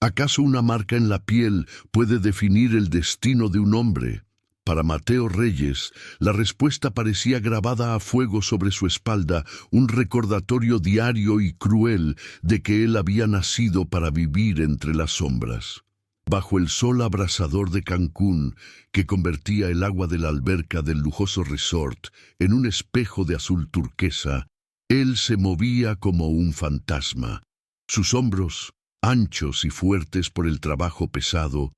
¿Acaso una marca en la piel puede definir el destino de un hombre? Para Mateo Reyes, la respuesta parecía grabada a fuego sobre su espalda, un recordatorio diario y cruel de que él había nacido para vivir entre las sombras. Bajo el sol abrasador de Cancún, que convertía el agua de la alberca del lujoso resort en un espejo de azul turquesa, él se movía como un fantasma. Sus hombros, anchos y fuertes por el trabajo pesado,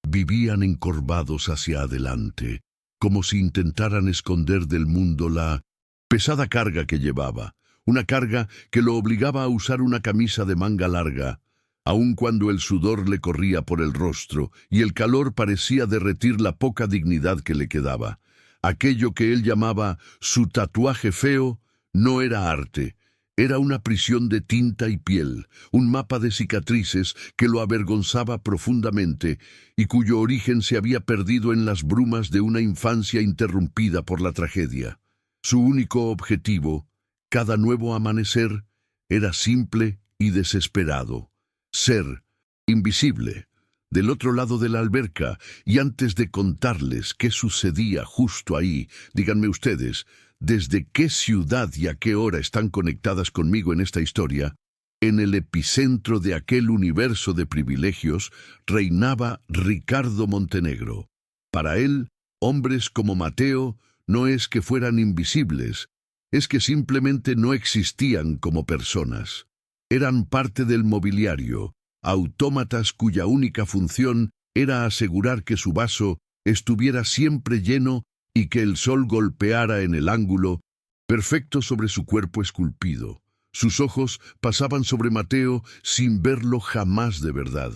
vivían encorvados hacia adelante, como si intentaran esconder del mundo la pesada carga que llevaba, una carga que lo obligaba a usar una camisa de manga larga, aun cuando el sudor le corría por el rostro y el calor parecía derretir la poca dignidad que le quedaba. Aquello que él llamaba su tatuaje feo no era arte. Era una prisión de tinta y piel, un mapa de cicatrices que lo avergonzaba profundamente y cuyo origen se había perdido en las brumas de una infancia interrumpida por la tragedia. Su único objetivo, cada nuevo amanecer, era simple y desesperado: ser invisible, del otro lado de la alberca. Y antes de contarles qué sucedía justo ahí, díganme ustedes, ¿desde qué ciudad y a qué hora están conectadas conmigo en esta historia? En el epicentro de aquel universo de privilegios reinaba Ricardo Montenegro. Para él, hombres como Mateo no es que fueran invisibles, es que simplemente no existían como personas. Eran parte del mobiliario, autómatas cuya única función era asegurar que su vaso estuviera siempre lleno y que el sol golpeara en el ángulo perfecto sobre su cuerpo esculpido. Sus ojos pasaban sobre Mateo sin verlo jamás de verdad.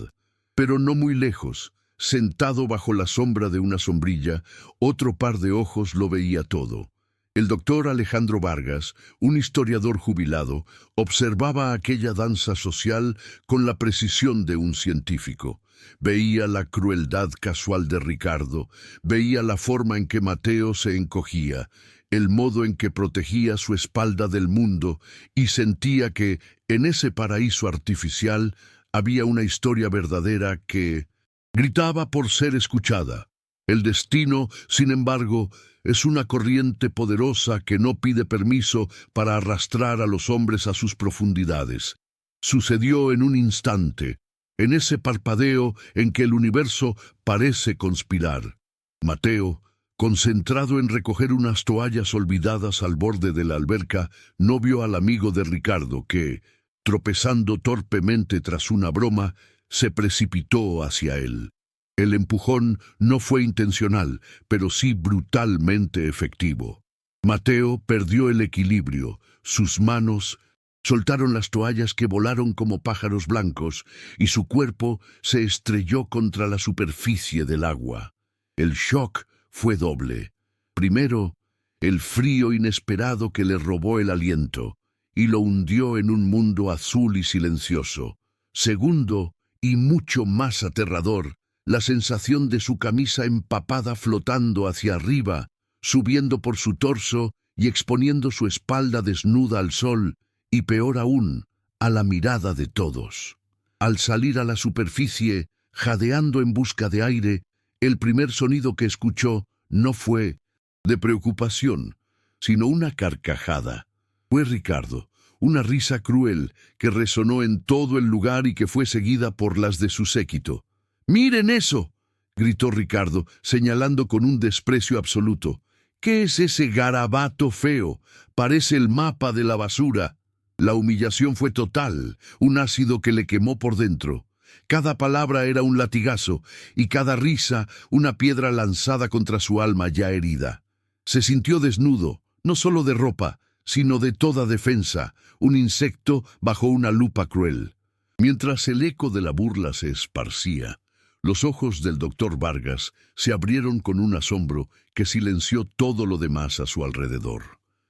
Pero no muy lejos, sentado bajo la sombra de una sombrilla, otro par de ojos lo veía todo. El doctor Alejandro Vargas, un historiador jubilado, observaba aquella danza social con la precisión de un científico. Veía la crueldad casual de Ricardo, veía la forma en que Mateo se encogía, el modo en que protegía su espalda del mundo, y sentía que, en ese paraíso artificial, había una historia verdadera que gritaba por ser escuchada. El destino, sin embargo, es una corriente poderosa que no pide permiso para arrastrar a los hombres a sus profundidades. Sucedió en un instante, en ese parpadeo en que el universo parece conspirar. Mateo, concentrado en recoger unas toallas olvidadas al borde de la alberca, no vio al amigo de Ricardo que, tropezando torpemente tras una broma, se precipitó hacia él. El empujón no fue intencional, pero sí brutalmente efectivo. Mateo perdió el equilibrio, sus manos soltaron las toallas que volaron como pájaros blancos y su cuerpo se estrelló contra la superficie del agua. El shock fue doble. Primero, el frío inesperado que le robó el aliento y lo hundió en un mundo azul y silencioso. Segundo, y mucho más aterrador, la sensación de su camisa empapada flotando hacia arriba, subiendo por su torso y exponiendo su espalda desnuda al sol, y peor aún, a la mirada de todos. Al salir a la superficie, jadeando en busca de aire, el primer sonido que escuchó no fue de preocupación, sino una carcajada. Fue Ricardo, una risa cruel que resonó en todo el lugar y que fue seguida por las de su séquito. «¡Miren eso!», gritó Ricardo, señalando con un desprecio absoluto. «¿Qué es ese garabato feo? Parece el mapa de la basura». La humillación fue total, un ácido que le quemó por dentro. Cada palabra era un latigazo, y cada risa una piedra lanzada contra su alma ya herida. Se sintió desnudo, no solo de ropa, sino de toda defensa, un insecto bajo una lupa cruel. Mientras el eco de la burla se esparcía, los ojos del doctor Vargas se abrieron con un asombro que silenció todo lo demás a su alrededor.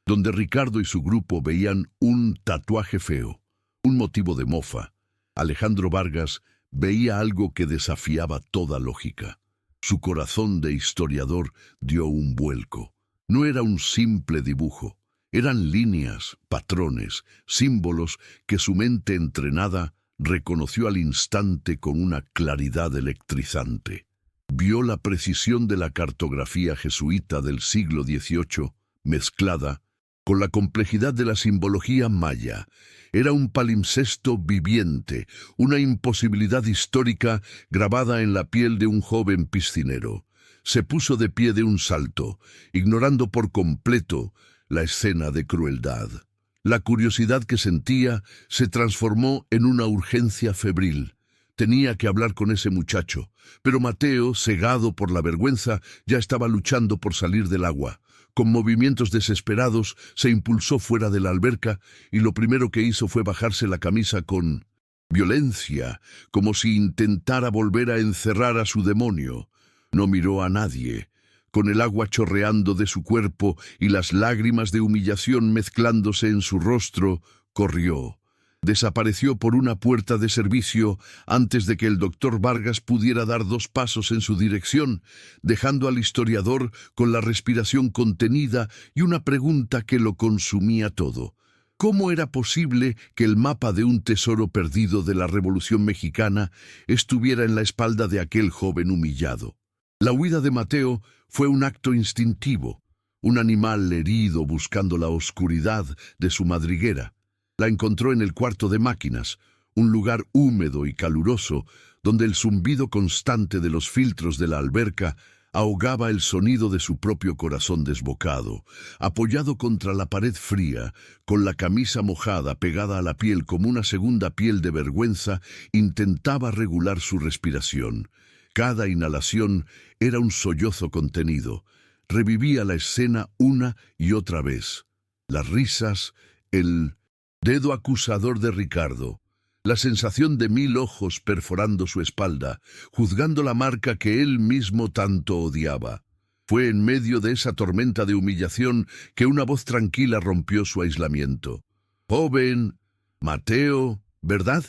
Donde Ricardo y su grupo veían un tatuaje feo, un motivo de mofa, Alejandro Vargas veía algo que desafiaba toda lógica. Su corazón de historiador dio un vuelco. No era un simple dibujo, eran líneas, patrones, símbolos que su mente entrenada reconoció al instante con una claridad electrizante. Vio la precisión de la cartografía jesuita del siglo XVIII, mezclada con la complejidad de la simbología maya. Era un palimpsesto viviente, una imposibilidad histórica grabada en la piel de un joven piscinero. Se puso de pie de un salto, ignorando por completo la escena de crueldad. La curiosidad que sentía se transformó en una urgencia febril. Tenía que hablar con ese muchacho, pero Mateo, cegado por la vergüenza, ya estaba luchando por salir del agua. Con movimientos desesperados, se impulsó fuera de la alberca y lo primero que hizo fue bajarse la camisa con violencia, como si intentara volver a encerrar a su demonio. No miró a nadie. Con el agua chorreando de su cuerpo y las lágrimas de humillación mezclándose en su rostro, corrió. Desapareció por una puerta de servicio antes de que el doctor Vargas pudiera dar 2 pasos en su dirección, dejando al historiador con la respiración contenida y una pregunta que lo consumía todo. ¿Cómo era posible que el mapa de un tesoro perdido de la Revolución Mexicana estuviera en la espalda de aquel joven humillado? La huida de Mateo fue un acto instintivo, un animal herido buscando la oscuridad de su madriguera. La encontró en el cuarto de máquinas, un lugar húmedo y caluroso, donde el zumbido constante de los filtros de la alberca ahogaba el sonido de su propio corazón desbocado. Apoyado contra la pared fría, con la camisa mojada pegada a la piel como una segunda piel de vergüenza, intentaba regular su respiración. Cada inhalación era un sollozo contenido. Revivía la escena una y otra vez. Las risas, el dedo acusador de Ricardo, la sensación de 1000 ojos perforando su espalda, juzgando la marca que él mismo tanto odiaba. Fue en medio de esa tormenta de humillación que una voz tranquila rompió su aislamiento. «Joven, Mateo, ¿verdad?»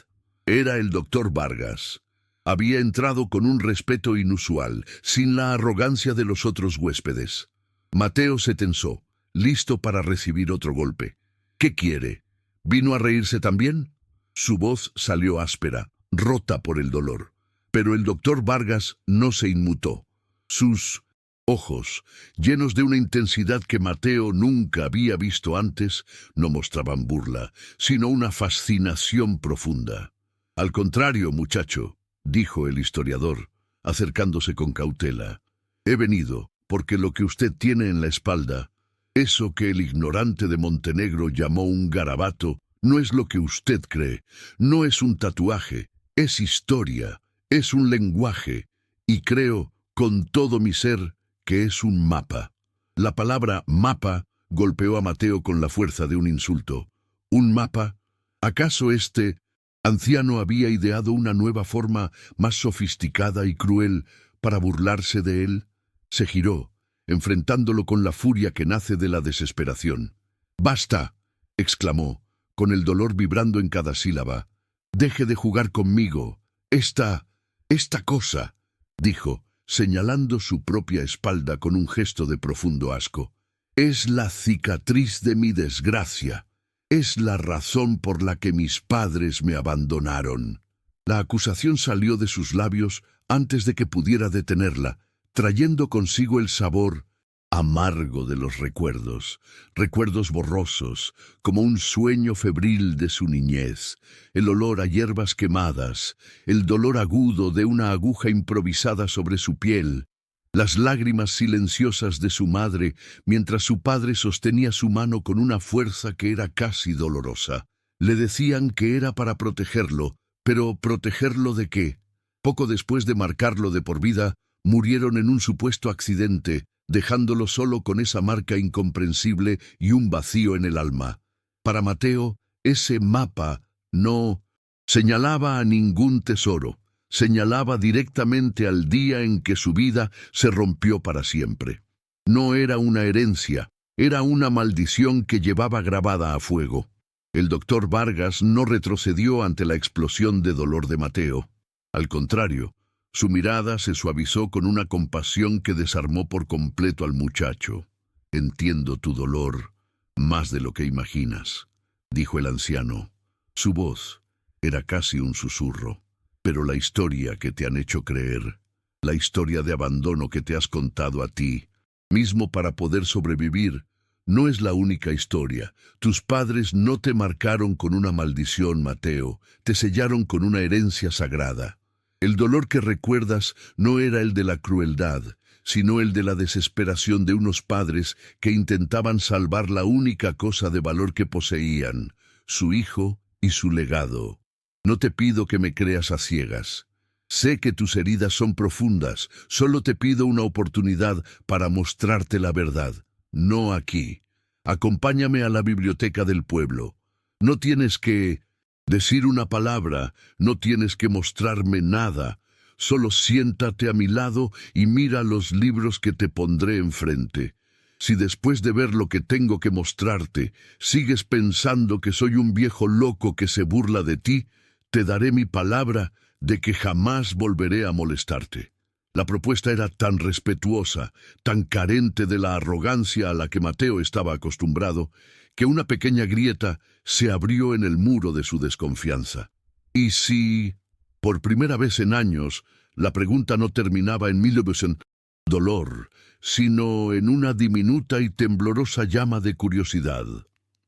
Era el doctor Vargas. Había entrado con un respeto inusual, sin la arrogancia de los otros huéspedes. Mateo se tensó, listo para recibir otro golpe. «¿Qué quiere? ¿Vino a reírse también?» Su voz salió áspera, rota por el dolor. Pero el doctor Vargas no se inmutó. Sus ojos, llenos de una intensidad que Mateo nunca había visto antes, no mostraban burla, sino una fascinación profunda. «Al contrario, muchacho», dijo el historiador, acercándose con cautela. «He venido porque lo que usted tiene en la espalda, eso que el ignorante de Montenegro llamó un garabato, no es lo que usted cree, no es un tatuaje, es historia, es un lenguaje, y creo, con todo mi ser, que es un mapa». La palabra mapa golpeó a Mateo con la fuerza de un insulto. ¿Un mapa? ¿Acaso este anciano había ideado una nueva forma más sofisticada y cruel para burlarse de él? Se giró, enfrentándolo con la furia que nace de la desesperación. «¡Basta!», exclamó, con el dolor vibrando en cada sílaba. «Deje de jugar conmigo. Esta cosa», dijo, señalando su propia espalda con un gesto de profundo asco. «Es la cicatriz de mi desgracia. Es la razón por la que mis padres me abandonaron». La acusación salió de sus labios antes de que pudiera detenerla, trayendo consigo el sabor amargo de los recuerdos, recuerdos borrosos, como un sueño febril de su niñez, el olor a hierbas quemadas, el dolor agudo de una aguja improvisada sobre su piel, las lágrimas silenciosas de su madre mientras su padre sostenía su mano con una fuerza que era casi dolorosa. Le decían que era para protegerlo, pero ¿protegerlo de qué? Poco después de marcarlo de por vida, murieron en un supuesto accidente, dejándolo solo con esa marca incomprensible y un vacío en el alma. Para Mateo, ese mapa no señalaba a ningún tesoro, señalaba directamente al día en que su vida se rompió para siempre. No era una herencia, era una maldición que llevaba grabada a fuego. El doctor Vargas no retrocedió ante la explosión de dolor de Mateo. Al contrario, su mirada se suavizó con una compasión que desarmó por completo al muchacho. «Entiendo tu dolor, más de lo que imaginas», dijo el anciano. Su voz, Era casi un susurro. Pero la historia que te han hecho creer, la historia de abandono que te has contado a ti, mismo para poder sobrevivir, no es la única historia. Tus padres no te marcaron con una maldición, Mateo, te sellaron con una herencia sagrada. El dolor que recuerdas no era el de la crueldad, sino el de la desesperación de unos padres que intentaban salvar la única cosa de valor que poseían, su hijo y su legado. No te pido que me creas a ciegas. Sé que tus heridas son profundas, solo te pido una oportunidad para mostrarte la verdad. No aquí. Acompáñame a la biblioteca del pueblo. No tienes que decir una palabra, no tienes que mostrarme nada. Solo siéntate a mi lado y mira los libros que te pondré enfrente. Si después de ver lo que tengo que mostrarte, sigues pensando que soy un viejo loco que se burla de ti, te daré mi palabra de que jamás volveré a molestarte. La propuesta era tan respetuosa, tan carente de la arrogancia a la que Mateo estaba acostumbrado, que una pequeña grieta se abrió en el muro de su desconfianza. ¿Y si, por primera vez en años, la pregunta no terminaba en dolor, sino en una diminuta y temblorosa llama de curiosidad?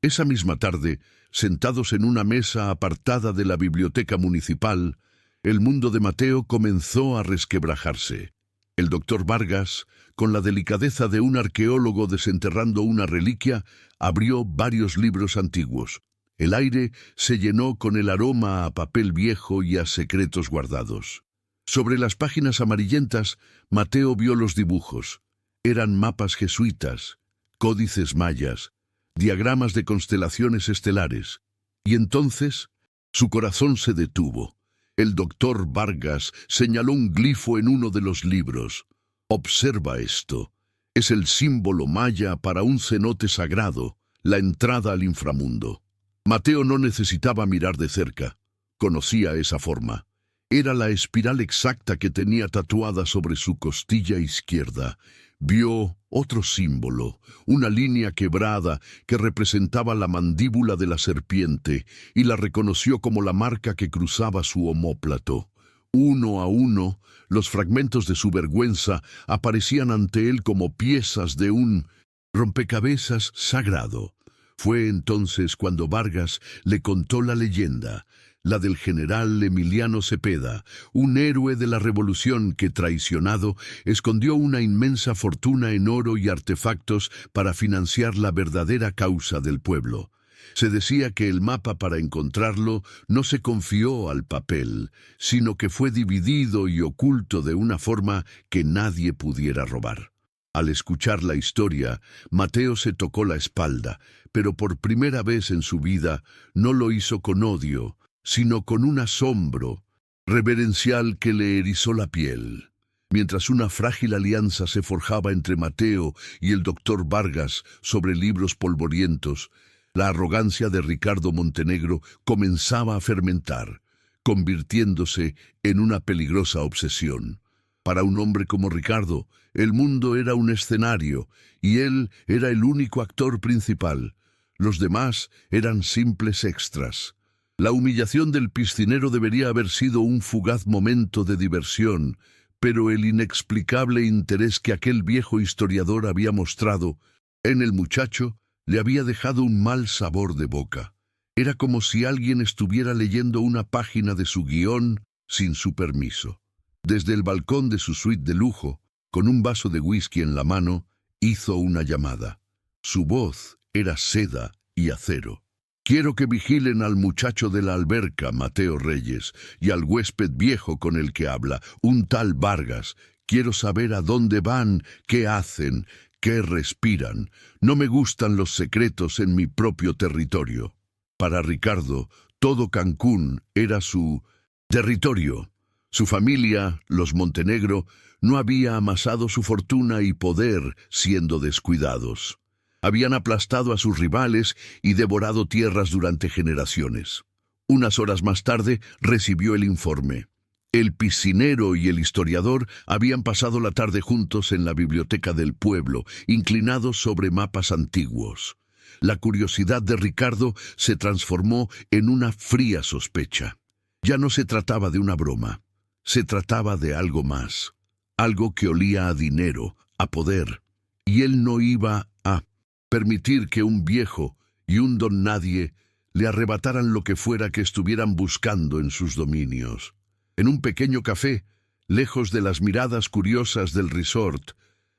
Esa misma tarde, sentados en una mesa apartada de la biblioteca municipal, el mundo de Mateo comenzó a resquebrajarse. El doctor Vargas, con la delicadeza de un arqueólogo desenterrando una reliquia, abrió varios libros antiguos. El aire se llenó con el aroma a papel viejo y a secretos guardados. Sobre las páginas amarillentas, Mateo vio los dibujos. Eran mapas jesuitas, códices mayas, diagramas de constelaciones estelares. Y entonces, su corazón se detuvo. El doctor Vargas señaló un glifo en uno de los libros. Observa esto. Es el símbolo maya para un cenote sagrado, la entrada al inframundo. Mateo no necesitaba mirar de cerca. Conocía esa forma. Era la espiral exacta que tenía tatuada sobre su costilla izquierda. Vio otro símbolo, una línea quebrada que representaba la mandíbula de la serpiente, y la reconoció como la marca que cruzaba su omóplato. Uno a uno, los fragmentos de su vergüenza aparecían ante él como piezas de un rompecabezas sagrado. Fue entonces cuando Vargas le contó la leyenda, la del general Emiliano Cepeda, un héroe de la revolución que, traicionado, escondió una inmensa fortuna en oro y artefactos para financiar la verdadera causa del pueblo. Se decía que el mapa para encontrarlo no se confió al papel, sino que fue dividido y oculto de una forma que nadie pudiera robar. Al escuchar la historia, Mateo se tocó la espalda, pero por primera vez en su vida no lo hizo con odio, sino con un asombro reverencial que le erizó la piel. Mientras una frágil alianza se forjaba entre Mateo y el doctor Vargas sobre libros polvorientos, la arrogancia de Ricardo Montenegro comenzaba a fermentar, convirtiéndose en una peligrosa obsesión. Para un hombre como Ricardo, el mundo era un escenario, y él era el único actor principal. Los demás eran simples extras. La humillación del piscinero debería haber sido un fugaz momento de diversión, pero el inexplicable interés que aquel viejo historiador había mostrado en el muchacho le había dejado un mal sabor de boca. Era como si alguien estuviera leyendo una página de su guión sin su permiso. Desde el balcón de su suite de lujo, con un vaso de whisky en la mano, hizo una llamada. Su voz era seda y acero. Quiero que vigilen al muchacho de la alberca, Mateo Reyes, y al huésped viejo con el que habla, un tal Vargas. Quiero saber a dónde van, qué hacen, qué respiran. No me gustan los secretos en mi propio territorio. Para Ricardo, todo Cancún era su territorio. Su familia, los Montenegro, no había amasado su fortuna y poder siendo descuidados. Habían aplastado a sus rivales y devorado tierras durante generaciones. Unas horas más tarde recibió el informe. El piscinero y el historiador habían pasado la tarde juntos en la biblioteca del pueblo, inclinados sobre mapas antiguos. La curiosidad de Ricardo se transformó en una fría sospecha. Ya no se trataba de una broma, se trataba de algo más, algo que olía a dinero, a poder, y él no iba a permitir que un viejo y un don nadie le arrebataran lo que fuera que estuvieran buscando en sus dominios. En un pequeño café, lejos de las miradas curiosas del resort,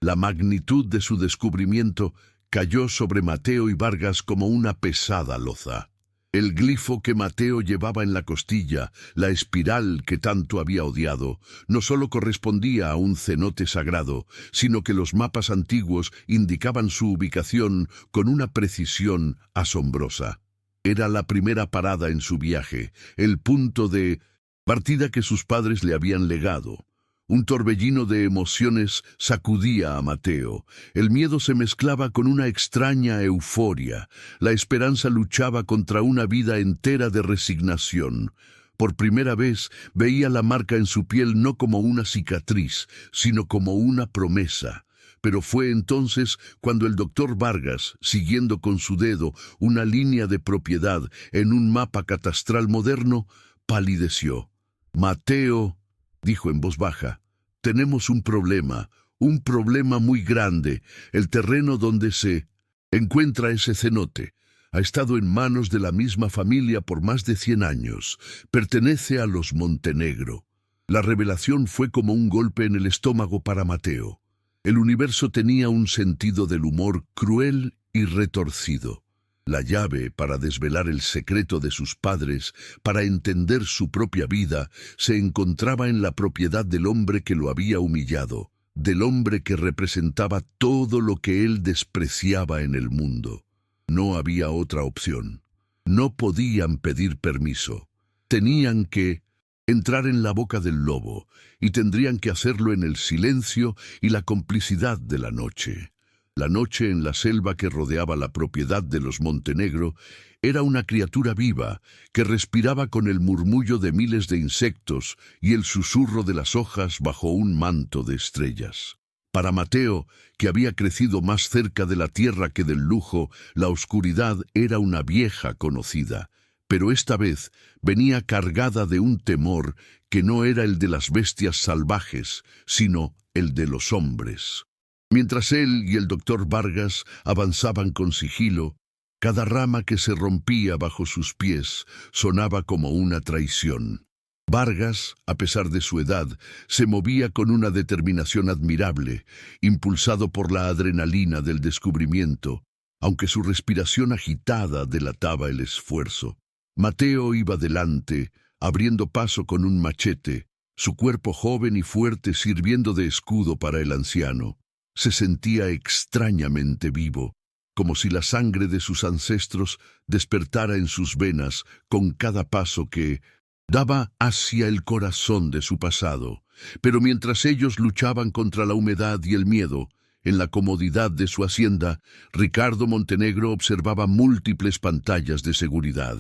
la magnitud de su descubrimiento cayó sobre Mateo y Vargas como una pesada loza. El glifo que Mateo llevaba en la costilla, la espiral que tanto había odiado, no solo correspondía a un cenote sagrado, sino que los mapas antiguos indicaban su ubicación con una precisión asombrosa. Era la primera parada en su viaje, el punto de partida que sus padres le habían legado. Un torbellino de emociones sacudía a Mateo. El miedo se mezclaba con una extraña euforia. La esperanza luchaba contra una vida entera de resignación. Por primera vez veía la marca en su piel no como una cicatriz, sino como una promesa. Pero fue entonces cuando el doctor Vargas, siguiendo con su dedo una línea de propiedad en un mapa catastral moderno, palideció. «Mateo», dijo en voz baja, «tenemos un problema muy grande. El terreno donde se encuentra ese cenote ha estado en manos de la misma familia por más de 100 años. Pertenece a los Montenegro». La revelación fue como un golpe en el estómago para Mateo. El universo tenía un sentido del humor cruel y retorcido. La llave para desvelar el secreto de sus padres, para entender su propia vida, se encontraba en la propiedad del hombre que lo había humillado, del hombre que representaba todo lo que él despreciaba en el mundo. No había otra opción. No podían pedir permiso. Tenían que entrar en la boca del lobo, y tendrían que hacerlo en el silencio y la complicidad de la noche. La noche en la selva que rodeaba la propiedad de los Montenegro era una criatura viva que respiraba con el murmullo de miles de insectos y el susurro de las hojas bajo un manto de estrellas. Para Mateo, que había crecido más cerca de la tierra que del lujo, la oscuridad era una vieja conocida, pero esta vez venía cargada de un temor que no era el de las bestias salvajes, sino el de los hombres. Mientras él y el doctor Vargas avanzaban con sigilo, cada rama que se rompía bajo sus pies sonaba como una traición. Vargas, a pesar de su edad, se movía con una determinación admirable, impulsado por la adrenalina del descubrimiento, aunque su respiración agitada delataba el esfuerzo. Mateo iba delante, abriendo paso con un machete, su cuerpo joven y fuerte sirviendo de escudo para el anciano. Se sentía extrañamente vivo, como si la sangre de sus ancestros despertara en sus venas con cada paso que daba hacia el corazón de su pasado. Pero mientras ellos luchaban contra la humedad y el miedo, en la comodidad de su hacienda, Ricardo Montenegro observaba múltiples pantallas de seguridad.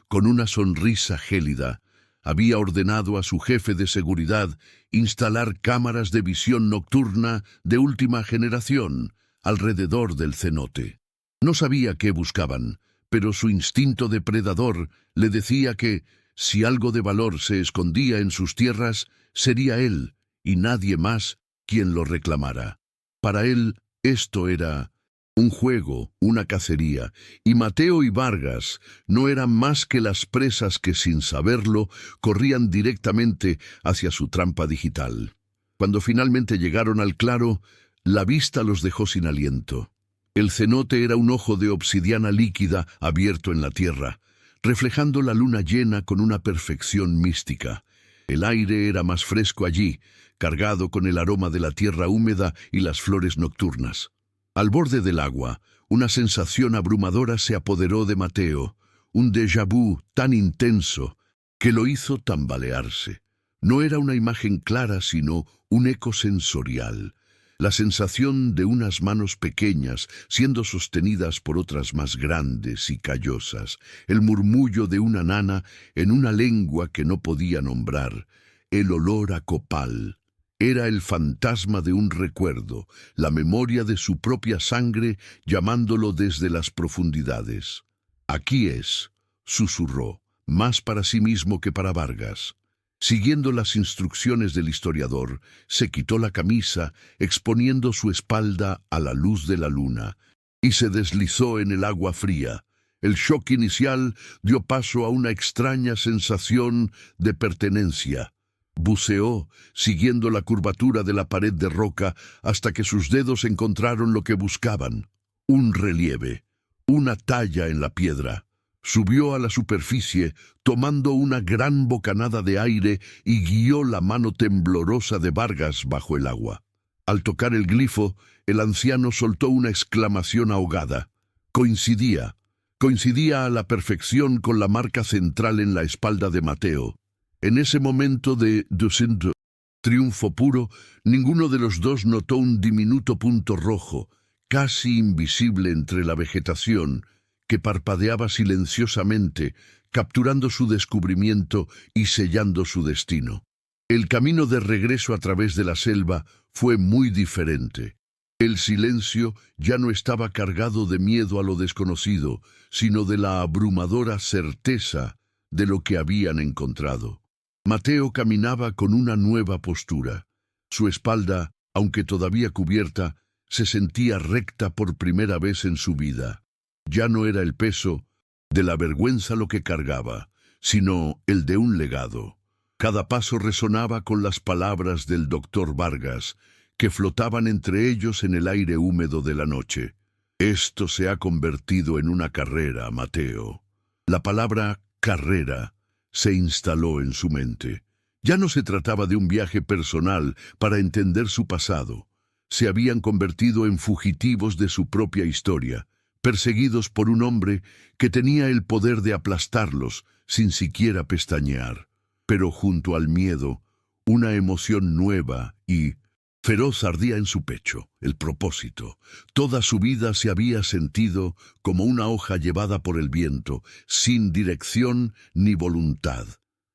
Con una sonrisa gélida, había ordenado a su jefe de seguridad instalar cámaras de visión nocturna de última generación alrededor del cenote. No sabía qué buscaban, pero su instinto depredador le decía que, si algo de valor se escondía en sus tierras, sería él, y nadie más, quien lo reclamara. Para él, esto era un juego, una cacería, y Mateo y Vargas no eran más que las presas que, sin saberlo, corrían directamente hacia su trampa digital. Cuando finalmente llegaron al claro, la vista los dejó sin aliento. El cenote era un ojo de obsidiana líquida abierto en la tierra, reflejando la luna llena con una perfección mística. El aire era más fresco allí, cargado con el aroma de la tierra húmeda y las flores nocturnas. Al borde del agua, una sensación abrumadora se apoderó de Mateo, un déjà vu tan intenso que lo hizo tambalearse. No era una imagen clara, sino un eco sensorial. La sensación de unas manos pequeñas siendo sostenidas por otras más grandes y callosas, el murmullo de una nana en una lengua que no podía nombrar, el olor a copal. Era el fantasma de un recuerdo, la memoria de su propia sangre llamándolo desde las profundidades. «Aquí es», susurró. más para sí mismo que para Vargas. Siguiendo las instrucciones del historiador, se quitó la camisa, exponiendo su espalda a la luz de la luna, y se deslizó en el agua fría. El shock inicial dio paso a una extraña sensación de pertenencia. Buceó, siguiendo la curvatura de la pared de roca, hasta que sus dedos encontraron lo que buscaban: un relieve, una talla en la piedra. Subió a la superficie, tomando una gran bocanada de aire, y guió la mano temblorosa de Vargas bajo el agua. Al tocar el glifo, el anciano soltó una exclamación ahogada. Coincidía a la perfección con la marca central en la espalda de Mateo. En ese momento de triunfo puro, ninguno de los dos notó un diminuto punto rojo, casi invisible entre la vegetación, que parpadeaba silenciosamente, capturando su descubrimiento y sellando su destino. El camino de regreso a través de la selva fue muy diferente. El silencio ya no estaba cargado de miedo a lo desconocido, sino de la abrumadora certeza de lo que habían encontrado. Mateo caminaba con una nueva postura. Su espalda, aunque todavía cubierta, se sentía recta por primera vez en su vida. Ya no era el peso de la vergüenza lo que cargaba, sino el de un legado. Cada paso resonaba con las palabras del doctor Vargas, que flotaban entre ellos en el aire húmedo de la noche. Esto se ha convertido en una carrera, Mateo. La palabra carrera se instaló en su mente. Ya no se trataba de un viaje personal para entender su pasado. Se habían convertido en fugitivos de su propia historia, perseguidos por un hombre que tenía el poder de aplastarlos sin siquiera pestañear. Pero junto al miedo, una emoción nueva y feroz ardía en su pecho: el propósito. Toda su vida se había sentido como una hoja llevada por el viento, sin dirección ni voluntad.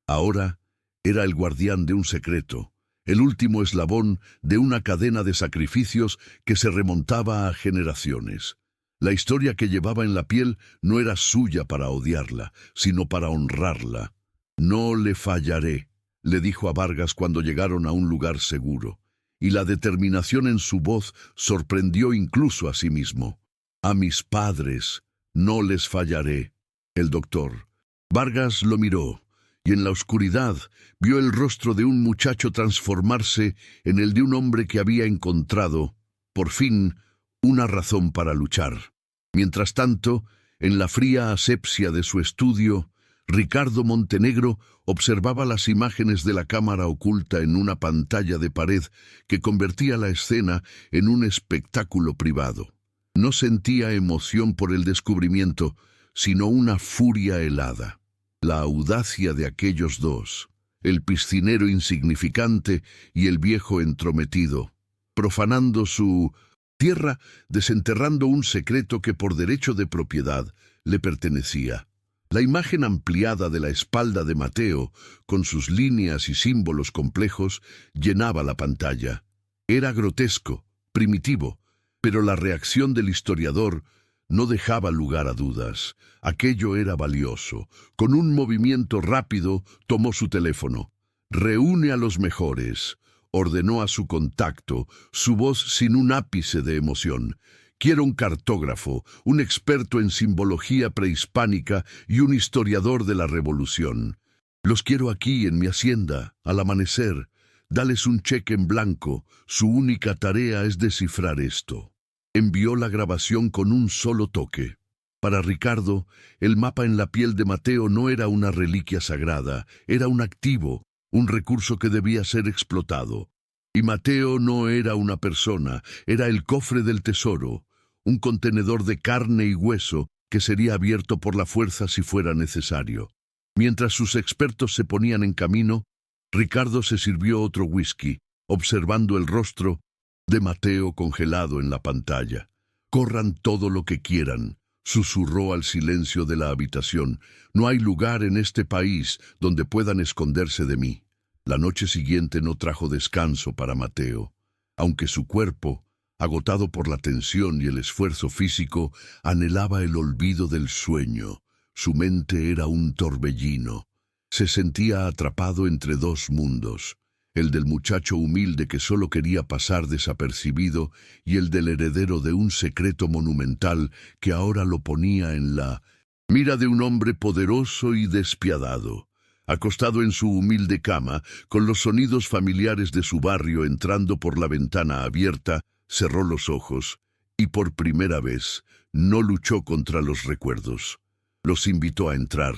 Ahora era el guardián de un secreto, el último eslabón de una cadena de sacrificios que se remontaba a generaciones. La historia que llevaba en la piel no era suya para odiarla, sino para honrarla. «No le fallaré», le dijo a Vargas cuando llegaron a un lugar seguro, y la determinación en su voz sorprendió incluso a sí mismo. «A mis padres no les fallaré». El doctor Vargas lo miró, y en la oscuridad vio el rostro de un muchacho transformarse en el de un hombre que había encontrado, por fin, una razón para luchar. Mientras tanto, en la fría asepsia de su estudio, Ricardo Montenegro observaba las imágenes de la cámara oculta en una pantalla de pared que convertía la escena en un espectáculo privado. No sentía emoción por el descubrimiento, sino una furia helada. La audacia de aquellos dos, el piscinero insignificante y el viejo entrometido, profanando su tierra, desenterrando un secreto que por derecho de propiedad le pertenecía. La imagen ampliada de la espalda de Mateo, con sus líneas y símbolos complejos, llenaba la pantalla. Era grotesco, primitivo, pero la reacción del historiador no dejaba lugar a dudas. Aquello era valioso. Con un movimiento rápido tomó su teléfono. «Reúne a los mejores», ordenó a su contacto, su voz sin un ápice de emoción. «Quiero un cartógrafo, un experto en simbología prehispánica y un historiador de la Revolución. Los quiero aquí en mi hacienda, al amanecer. Dales un cheque en blanco. Su única tarea es descifrar esto». Envió la grabación con un solo toque. Para Ricardo, el mapa en la piel de Mateo no era una reliquia sagrada, era un activo, un recurso que debía ser explotado. Y Mateo no era una persona, era el cofre del tesoro, un contenedor de carne y hueso que sería abierto por la fuerza si fuera necesario. Mientras sus expertos se ponían en camino, Ricardo se sirvió otro whisky, observando el rostro de Mateo congelado en la pantalla. «Corran todo lo que quieran», susurró al silencio de la habitación. «No hay lugar en este país donde puedan esconderse de mí». La noche siguiente no trajo descanso para Mateo, aunque su cuerpo, agotado por la tensión y el esfuerzo físico, anhelaba el olvido del sueño. Su mente era un torbellino. Se sentía atrapado entre dos mundos, el del muchacho humilde que solo quería pasar desapercibido y el del heredero de un secreto monumental que ahora lo ponía en la mira de un hombre poderoso y despiadado. Acostado en su humilde cama, con los sonidos familiares de su barrio entrando por la ventana abierta, cerró los ojos y por primera vez no luchó contra los recuerdos. Los invitó a entrar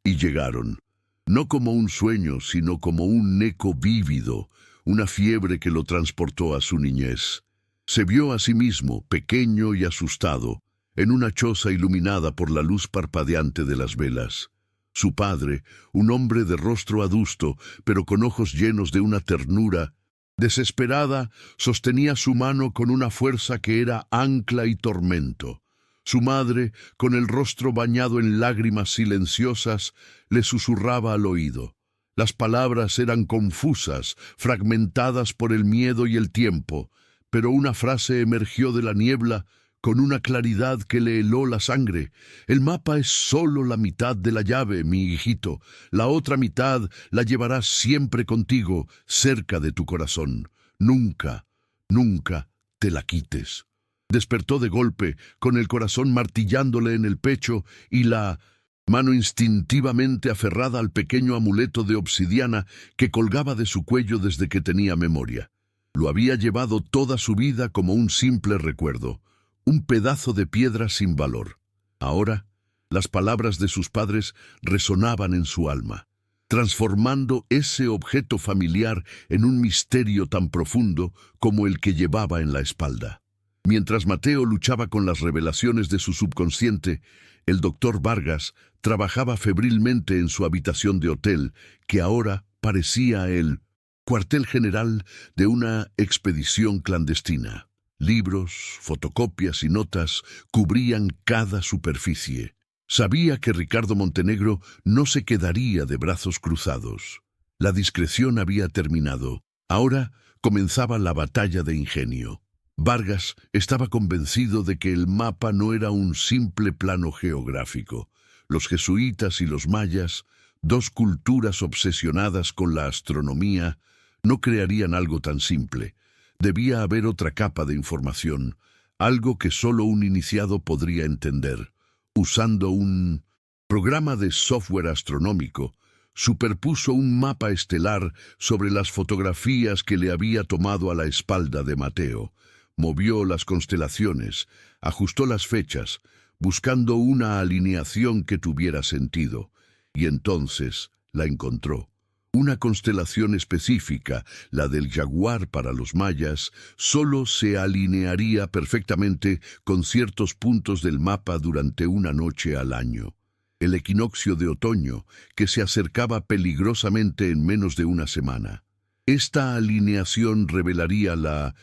y llegaron. No como un sueño, sino como un eco vívido, una fiebre que lo transportó a su niñez. Se vio a sí mismo, pequeño y asustado, en una choza iluminada por la luz parpadeante de las velas. Su padre, un hombre de rostro adusto, pero con ojos llenos de una ternura desesperada, sostenía su mano con una fuerza que era ancla y tormento. Su madre, con el rostro bañado en lágrimas silenciosas, le susurraba al oído. Las palabras eran confusas, fragmentadas por el miedo y el tiempo, pero una frase emergió de la niebla con una claridad que le heló la sangre. El mapa es solo la mitad de la llave, mi hijito. La otra mitad la llevarás siempre contigo, cerca de tu corazón. Nunca, nunca te la quites. Despertó de golpe, con el corazón martillándole en el pecho y la mano instintivamente aferrada al pequeño amuleto de obsidiana que colgaba de su cuello desde que tenía memoria. Lo había llevado toda su vida como un simple recuerdo, un pedazo de piedra sin valor. Ahora, las palabras de sus padres resonaban en su alma, transformando ese objeto familiar en un misterio tan profundo como el que llevaba en la espalda. Mientras Mateo luchaba con las revelaciones de su subconsciente, el doctor Vargas trabajaba febrilmente en su habitación de hotel, que ahora parecía el cuartel general de una expedición clandestina. Libros, fotocopias y notas cubrían cada superficie. Sabía que Ricardo Montenegro no se quedaría de brazos cruzados. La discreción había terminado. Ahora comenzaba la batalla de ingenio. Vargas estaba convencido de que el mapa no era un simple plano geográfico. Los jesuitas y los mayas, dos culturas obsesionadas con la astronomía, no crearían algo tan simple. Debía haber otra capa de información, algo que solo un iniciado podría entender. Usando un programa de software astronómico, superpuso un mapa estelar sobre las fotografías que le había tomado a la espalda de Mateo. Movió las constelaciones, ajustó las fechas, buscando una alineación que tuviera sentido, y entonces la encontró. Una constelación específica, la del jaguar para los mayas, solo se alinearía perfectamente con ciertos puntos del mapa durante una noche al año. El equinoccio de otoño, que se acercaba peligrosamente en menos de una semana. Esta alineación revelaría la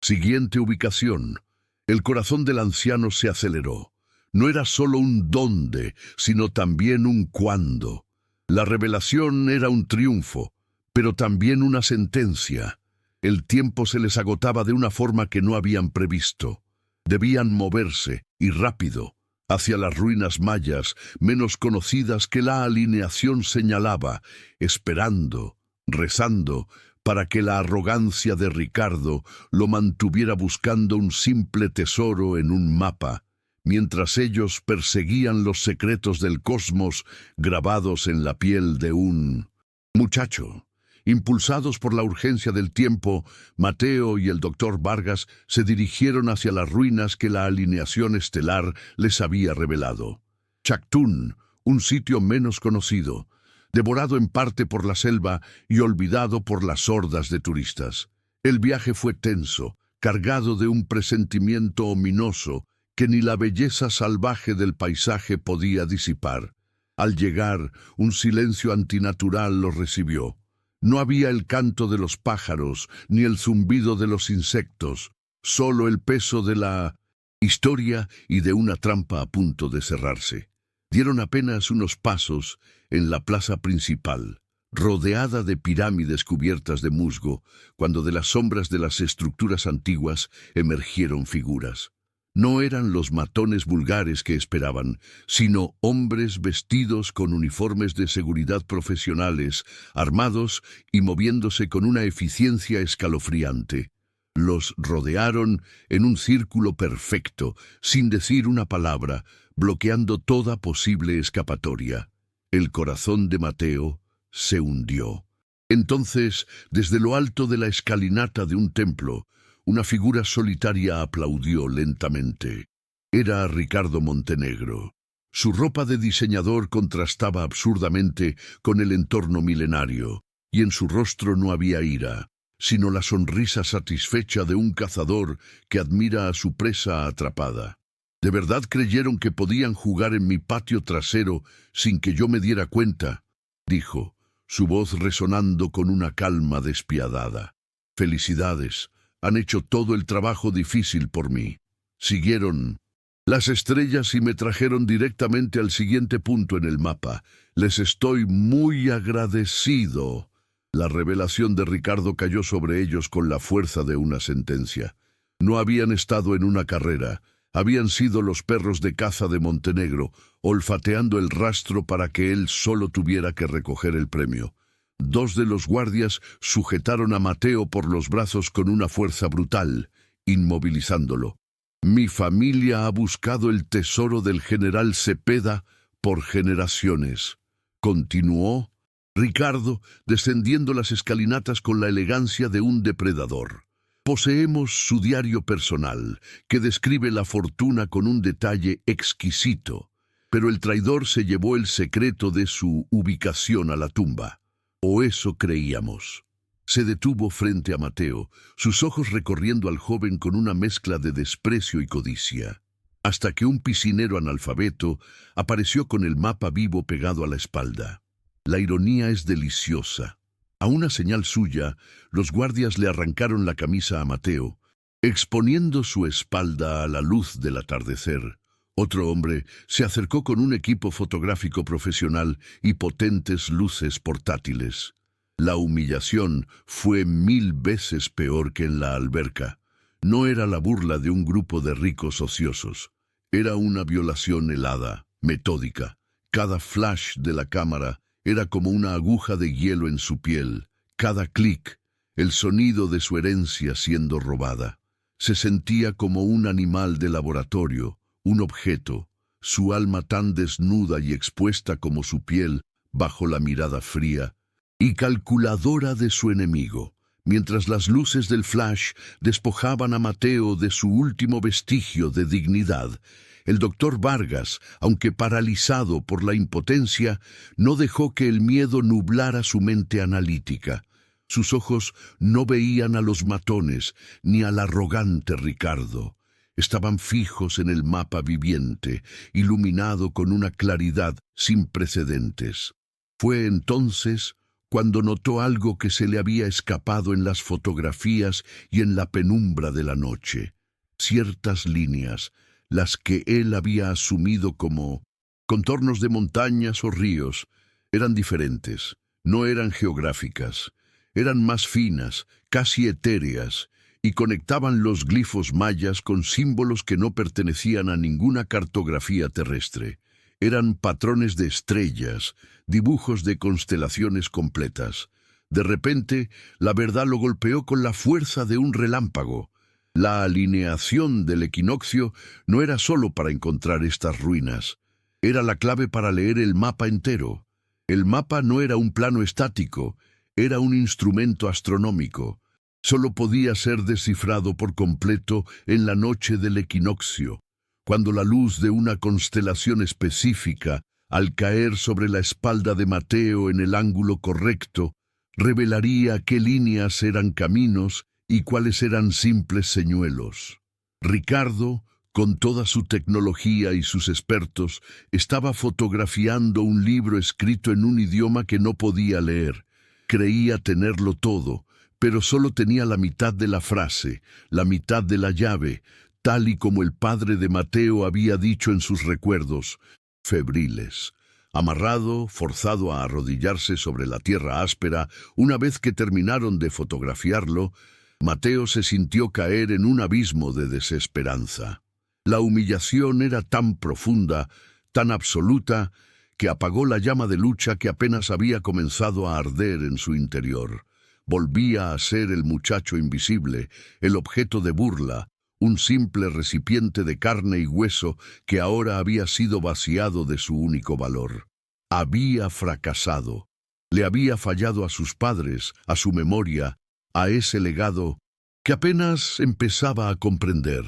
siguiente ubicación. El corazón del anciano se aceleró. No era solo un dónde, sino también un cuándo. La revelación era un triunfo, pero también una sentencia. El tiempo se les agotaba de una forma que no habían previsto. Debían moverse, y rápido, hacia las ruinas mayas, menos conocidas que la alineación señalaba, esperando, rezando, para que la arrogancia de Ricardo lo mantuviera buscando un simple tesoro en un mapa, mientras ellos perseguían los secretos del cosmos grabados en la piel de un muchacho. Impulsados por la urgencia del tiempo, Mateo y el doctor Vargas se dirigieron hacia las ruinas que la alineación estelar les había revelado. Chactún, un sitio menos conocido, devorado en parte por la selva y olvidado por las hordas de turistas. El viaje fue tenso, cargado de un presentimiento ominoso que ni la belleza salvaje del paisaje podía disipar. Al llegar, un silencio antinatural los recibió. No había el canto de los pájaros, ni el zumbido de los insectos, solo el peso de la historia y de una trampa a punto de cerrarse. Dieron apenas unos pasos en la plaza principal, rodeada de pirámides cubiertas de musgo, cuando de las sombras de las estructuras antiguas emergieron figuras. No eran los matones vulgares que esperaban, sino hombres vestidos con uniformes de seguridad profesionales, armados y moviéndose con una eficiencia escalofriante. Los rodearon en un círculo perfecto, sin decir una palabra, bloqueando toda posible escapatoria. El corazón de Mateo se hundió. Entonces, desde lo alto de la escalinata de un templo, una figura solitaria aplaudió lentamente. Era Ricardo Montenegro. Su ropa de diseñador contrastaba absurdamente con el entorno milenario, y en su rostro no había ira, sino la sonrisa satisfecha de un cazador que admira a su presa atrapada. ¿De verdad creyeron que podían jugar en mi patio trasero sin que yo me diera cuenta?, dijo, su voz resonando con una calma despiadada. Felicidades. Han hecho todo el trabajo difícil por mí. Siguieron las estrellas y me trajeron directamente al siguiente punto en el mapa. Les estoy muy agradecido. La revelación de Ricardo cayó sobre ellos con la fuerza de una sentencia. No habían estado en una carrera. Habían sido los perros de caza de Montenegro, olfateando el rastro para que él solo tuviera que recoger el premio. Dos de los guardias sujetaron a Mateo por los brazos con una fuerza brutal, inmovilizándolo. Mi familia ha buscado el tesoro del general Cepeda por generaciones. Continuó Ricardo, descendiendo las escalinatas con la elegancia de un depredador. Poseemos su diario personal, que describe la fortuna con un detalle exquisito, pero el traidor se llevó el secreto de su ubicación a la tumba. O eso creíamos. Se detuvo frente a Mateo, sus ojos recorriendo al joven con una mezcla de desprecio y codicia, hasta que un piscinero analfabeto apareció con el mapa vivo pegado a la espalda. La ironía es deliciosa. A una señal suya, los guardias le arrancaron la camisa a Mateo, exponiendo su espalda a la luz del atardecer. Otro hombre se acercó con un equipo fotográfico profesional y potentes luces portátiles. La humillación fue 1000 veces peor que en la alberca. No era la burla de un grupo de ricos ociosos. Era una violación helada, metódica. Cada flash de la cámara era como una aguja de hielo en su piel. Cada clic, el sonido de su herencia siendo robada. Se sentía como un animal de laboratorio, un objeto, su alma tan desnuda y expuesta como su piel bajo la mirada fría y calculadora de su enemigo, mientras las luces del flash despojaban a Mateo de su último vestigio de dignidad. El doctor Vargas, aunque paralizado por la impotencia, no dejó que el miedo nublara su mente analítica. Sus ojos no veían a los matones ni al arrogante Ricardo. Estaban fijos en el mapa viviente, iluminado con una claridad sin precedentes. Fue entonces cuando notó algo que se le había escapado en las fotografías y en la penumbra de la noche. Ciertas líneas, las que él había asumido como contornos de montañas o ríos, eran diferentes, no eran geográficas, eran más finas, casi etéreas, y conectaban los glifos mayas con símbolos que no pertenecían a ninguna cartografía terrestre. Eran patrones de estrellas, dibujos de constelaciones completas. De repente, la verdad lo golpeó con la fuerza de un relámpago. La alineación del equinoccio no era solo para encontrar estas ruinas. Era la clave para leer el mapa entero. El mapa no era un plano estático, era un instrumento astronómico. Solo podía ser descifrado por completo en la noche del equinoccio, cuando la luz de una constelación específica, al caer sobre la espalda de Mateo en el ángulo correcto, revelaría qué líneas eran caminos y cuáles eran simples señuelos. Ricardo, con toda su tecnología y sus expertos, estaba fotografiando un libro escrito en un idioma que no podía leer. Creía tenerlo todo, pero solo tenía la mitad de la frase, la mitad de la llave, tal y como el padre de Mateo había dicho en sus recuerdos, febriles. Amarrado, forzado a arrodillarse sobre la tierra áspera, una vez que terminaron de fotografiarlo, Mateo se sintió caer en un abismo de desesperanza. La humillación era tan profunda, tan absoluta, que apagó la llama de lucha que apenas había comenzado a arder en su interior. Volvía a ser el muchacho invisible, el objeto de burla, un simple recipiente de carne y hueso que ahora había sido vaciado de su único valor. Había fracasado. Le había fallado a sus padres, a su memoria, a ese legado que apenas empezaba a comprender.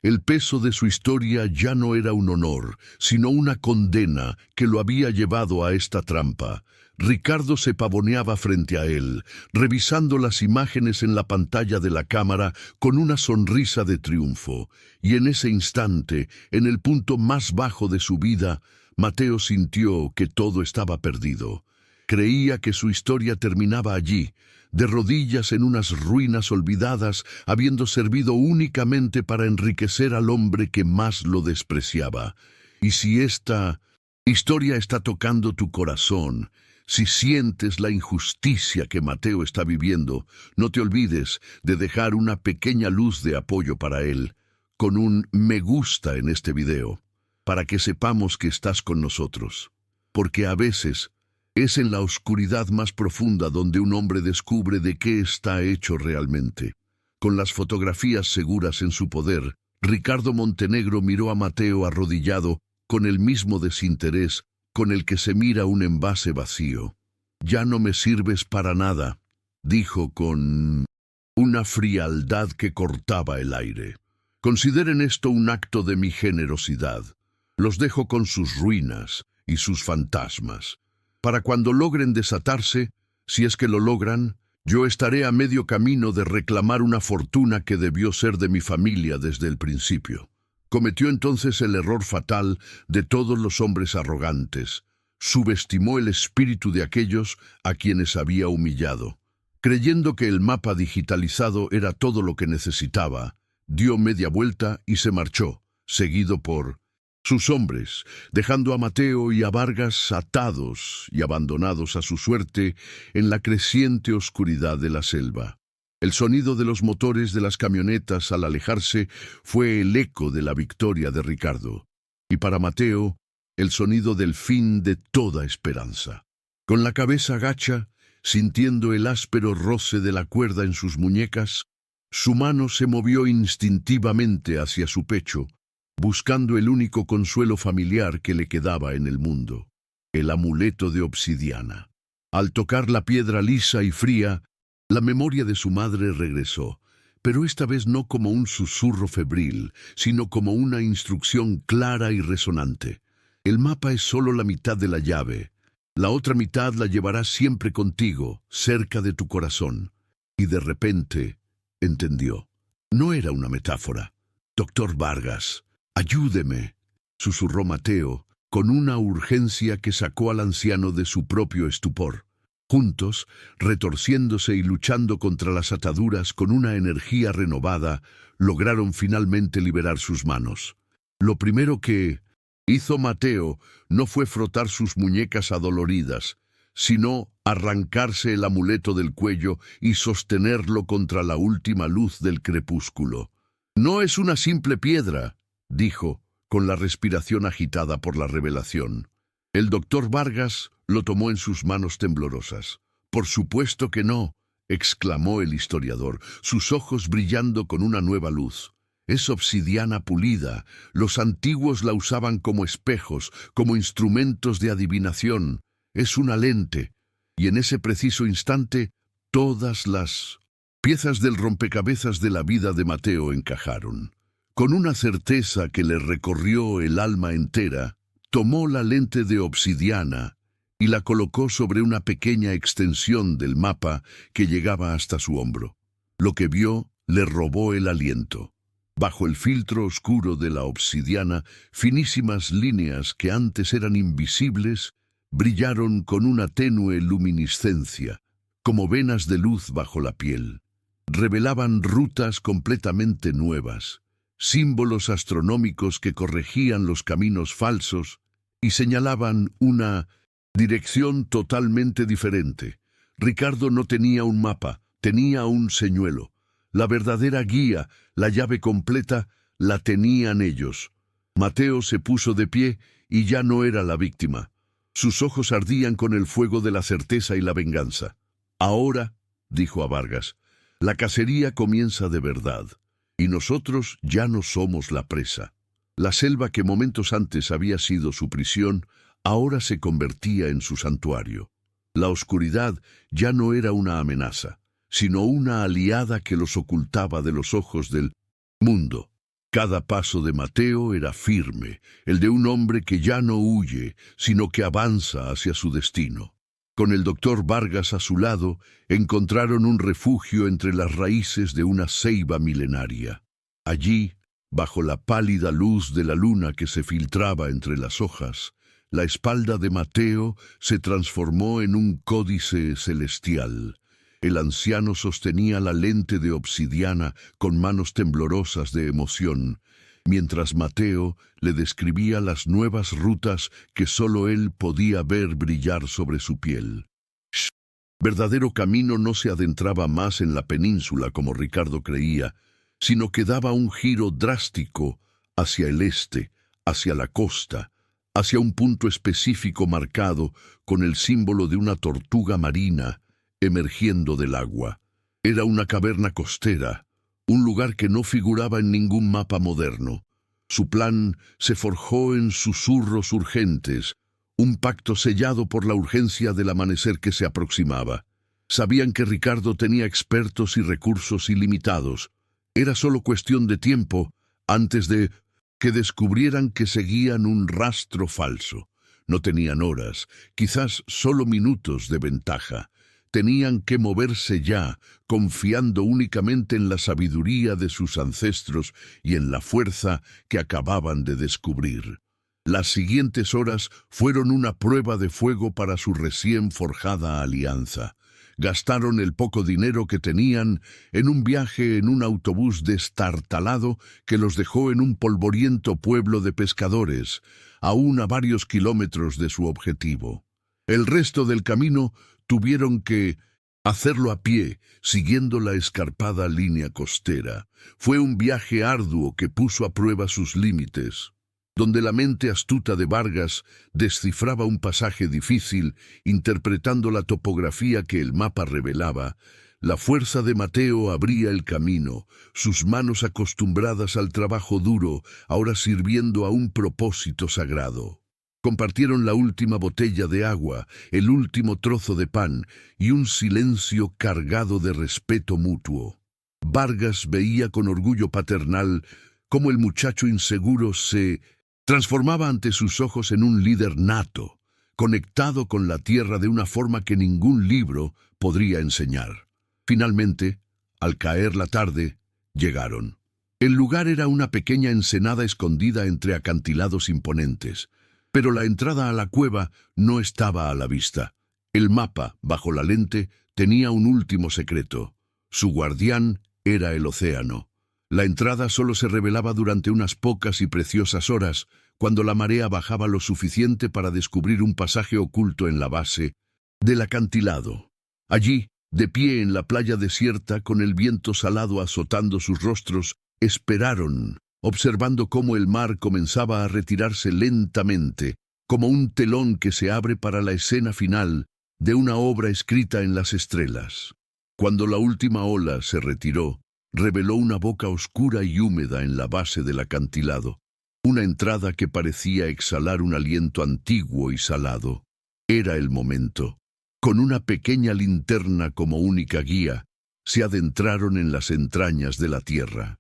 El peso de su historia ya no era un honor, sino una condena que lo había llevado a esta trampa. Ricardo se pavoneaba frente a él, revisando las imágenes en la pantalla de la cámara con una sonrisa de triunfo. Y en ese instante, en el punto más bajo de su vida, Mateo sintió que todo estaba perdido. Creía que su historia terminaba allí, de rodillas en unas ruinas olvidadas, habiendo servido únicamente para enriquecer al hombre que más lo despreciaba. Y si esta historia está tocando tu corazón, si sientes la injusticia que Mateo está viviendo, no te olvides de dejar una pequeña luz de apoyo para él, con un me gusta en este video, para que sepamos que estás con nosotros. Porque a veces es en la oscuridad más profunda donde un hombre descubre de qué está hecho realmente. Con las fotografías seguras en su poder, Ricardo Montenegro miró a Mateo arrodillado con el mismo desinterés con el que se mira un envase vacío. «Ya no me sirves para nada», dijo con una frialdad que cortaba el aire. «Consideren esto un acto de mi generosidad. Los dejo con sus ruinas y sus fantasmas. Para cuando logren desatarse, si es que lo logran, yo estaré a medio camino de reclamar una fortuna que debió ser de mi familia desde el principio». Cometió entonces el error fatal de todos los hombres arrogantes. Subestimó el espíritu de aquellos a quienes había humillado. Creyendo que el mapa digitalizado era todo lo que necesitaba, dio media vuelta y se marchó, seguido por sus hombres, dejando a Mateo y a Vargas atados y abandonados a su suerte en la creciente oscuridad de la selva. El sonido de los motores de las camionetas al alejarse fue el eco de la victoria de Ricardo, y para Mateo, el sonido del fin de toda esperanza. Con la cabeza gacha, sintiendo el áspero roce de la cuerda en sus muñecas, su mano se movió instintivamente hacia su pecho, buscando el único consuelo familiar que le quedaba en el mundo, el amuleto de obsidiana. Al tocar la piedra lisa y fría, la memoria de su madre regresó, pero esta vez no como un susurro febril, sino como una instrucción clara y resonante. El mapa es solo la mitad de la llave. La otra mitad la llevarás siempre contigo, cerca de tu corazón. Y de repente, entendió. No era una metáfora. «Doctor Vargas, ayúdeme», susurró Mateo, con una urgencia que sacó al anciano de su propio estupor. Juntos, retorciéndose y luchando contra las ataduras con una energía renovada, lograron finalmente liberar sus manos. Lo primero que hizo Mateo no fue frotar sus muñecas adoloridas, sino arrancarse el amuleto del cuello y sostenerlo contra la última luz del crepúsculo. «No es una simple piedra», dijo, con la respiración agitada por la revelación. El doctor Vargas lo tomó en sus manos temblorosas. «Por supuesto que no», exclamó el historiador, sus ojos brillando con una nueva luz. «Es obsidiana pulida. Los antiguos la usaban como espejos, como instrumentos de adivinación. Es una lente». Y en ese preciso instante, todas las piezas del rompecabezas de la vida de Mateo encajaron. Con una certeza que le recorrió el alma entera, tomó la lente de obsidiana y la colocó sobre una pequeña extensión del mapa que llegaba hasta su hombro. Lo que vio le robó el aliento. Bajo el filtro oscuro de la obsidiana, finísimas líneas que antes eran invisibles brillaron con una tenue luminiscencia, como venas de luz bajo la piel. Revelaban rutas completamente nuevas, símbolos astronómicos que corregían los caminos falsos y señalaban una dirección totalmente diferente. Ricardo no tenía un mapa, tenía un señuelo. La verdadera guía, la llave completa, la tenían ellos. Mateo se puso de pie y ya no era la víctima. Sus ojos ardían con el fuego de la certeza y la venganza. Ahora, dijo a Vargas, la cacería comienza de verdad, y nosotros ya no somos la presa. La selva que momentos antes había sido su prisión, ahora se convertía en su santuario. La oscuridad ya no era una amenaza, sino una aliada que los ocultaba de los ojos del mundo. Cada paso de Mateo era firme, el de un hombre que ya no huye, sino que avanza hacia su destino. Con el doctor Vargas a su lado, encontraron un refugio entre las raíces de una ceiba milenaria. Allí, bajo la pálida luz de la luna que se filtraba entre las hojas, la espalda de Mateo se transformó en un códice celestial. El anciano sostenía la lente de obsidiana con manos temblorosas de emoción, mientras Mateo le describía las nuevas rutas que sólo él podía ver brillar sobre su piel. Verdadero camino no se adentraba más en la península como Ricardo creía, sino que daba un giro drástico hacia el este, hacia la costa, hacia un punto específico marcado con el símbolo de una tortuga marina emergiendo del agua. Era una caverna costera, un lugar que no figuraba en ningún mapa moderno. Su plan se forjó en susurros urgentes, un pacto sellado por la urgencia del amanecer que se aproximaba. Sabían que Ricardo tenía expertos y recursos ilimitados. Era solo cuestión de tiempo antes de que descubrieran que seguían un rastro falso. No tenían horas, quizás solo minutos de ventaja. Tenían que moverse ya, confiando únicamente en la sabiduría de sus ancestros y en la fuerza que acababan de descubrir. Las siguientes horas fueron una prueba de fuego para su recién forjada alianza. Gastaron el poco dinero que tenían en un viaje en un autobús destartalado que los dejó en un polvoriento pueblo de pescadores, aún a varios kilómetros de su objetivo. El resto del camino tuvieron que hacerlo a pie, siguiendo la escarpada línea costera. Fue un viaje arduo que puso a prueba sus límites, donde la mente astuta de Vargas descifraba un pasaje difícil, interpretando la topografía que el mapa revelaba. La fuerza de Mateo abría el camino, sus manos acostumbradas al trabajo duro, ahora sirviendo a un propósito sagrado. Compartieron la última botella de agua, el último trozo de pan y un silencio cargado de respeto mutuo. Vargas veía con orgullo paternal cómo el muchacho inseguro se transformaba ante sus ojos en un líder nato, conectado con la tierra de una forma que ningún libro podría enseñar. Finalmente, al caer la tarde, llegaron. El lugar era una pequeña ensenada escondida entre acantilados imponentes, pero la entrada a la cueva no estaba a la vista. El mapa, bajo la lente, tenía un último secreto. Su guardián era el océano. La entrada solo se revelaba durante unas pocas y preciosas horas, cuando la marea bajaba lo suficiente para descubrir un pasaje oculto en la base del acantilado. Allí, de pie en la playa desierta, con el viento salado azotando sus rostros, esperaron, observando cómo el mar comenzaba a retirarse lentamente, como un telón que se abre para la escena final de una obra escrita en las estrellas. Cuando la última ola se retiró, reveló una boca oscura y húmeda en la base del acantilado, una entrada que parecía exhalar un aliento antiguo y salado. Era el momento. Con una pequeña linterna como única guía, se adentraron en las entrañas de la tierra.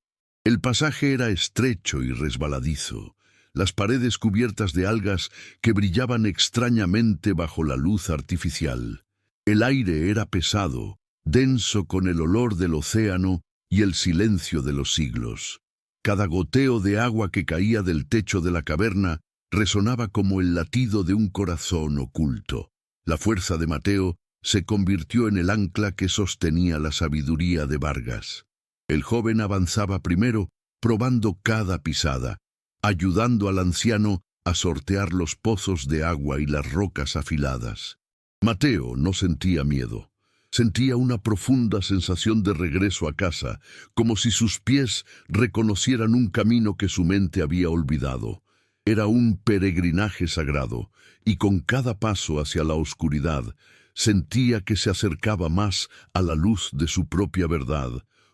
El pasaje era estrecho y resbaladizo, las paredes cubiertas de algas que brillaban extrañamente bajo la luz artificial. El aire era pesado, denso con el olor del océano y el silencio de los siglos. Cada goteo de agua que caía del techo de la caverna resonaba como el latido de un corazón oculto. La fuerza de Mateo se convirtió en el ancla que sostenía la sabiduría de Vargas. El joven avanzaba primero, probando cada pisada, ayudando al anciano a sortear los pozos de agua y las rocas afiladas. Mateo no sentía miedo. Sentía una profunda sensación de regreso a casa, como si sus pies reconocieran un camino que su mente había olvidado. Era un peregrinaje sagrado, y con cada paso hacia la oscuridad, sentía que se acercaba más a la luz de su propia verdad,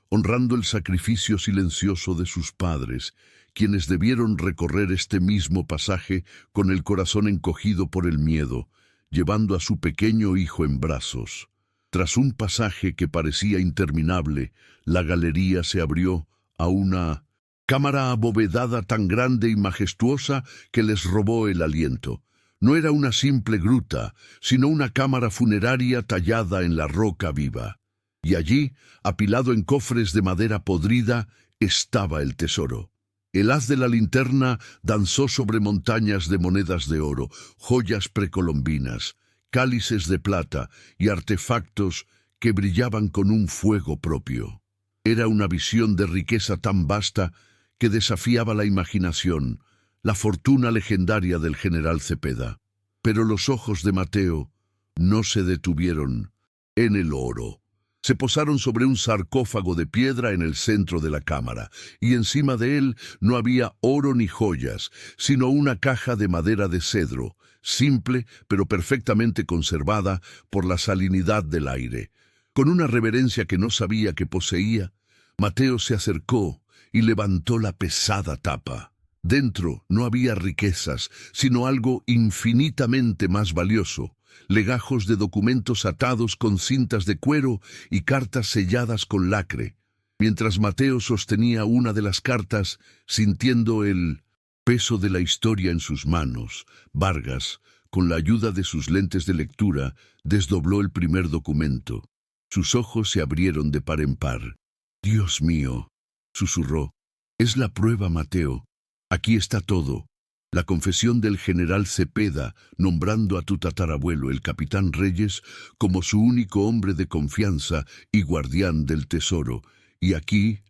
honrando el sacrificio silencioso de sus padres, quienes debieron recorrer este mismo pasaje con el corazón encogido por el miedo, llevando a su pequeño hijo en brazos. Tras un pasaje que parecía interminable, la galería se abrió a una cámara abovedada tan grande y majestuosa que les robó el aliento. No era una simple gruta, sino una cámara funeraria tallada en la roca viva. Y allí, apilado en cofres de madera podrida, estaba el tesoro. El haz de la linterna danzó sobre montañas de monedas de oro, joyas precolombinas, cálices de plata y artefactos que brillaban con un fuego propio. Era una visión de riqueza tan vasta que desafiaba la imaginación, la fortuna legendaria del general Cepeda. Pero los ojos de Mateo no se detuvieron en el oro. Se posaron sobre un sarcófago de piedra en el centro de la cámara, y encima de él no había oro ni joyas, sino una caja de madera de cedro, simple pero perfectamente conservada por la salinidad del aire. Con una reverencia que no sabía que poseía, Mateo se acercó y levantó la pesada tapa. Dentro no había riquezas, sino algo infinitamente más valioso: legajos de documentos atados con cintas de cuero y cartas selladas con lacre. Mientras Mateo sostenía una de las cartas, sintiendo el peso de la historia en sus manos, Vargas, con la ayuda de sus lentes de lectura, desdobló el primer documento. Sus ojos se abrieron de par en par. «Dios mío», susurró, «es la prueba, Mateo. Aquí está todo. La confesión del general Cepeda, nombrando a tu tatarabuelo, el capitán Reyes, como su único hombre de confianza y guardián del tesoro. Y aquí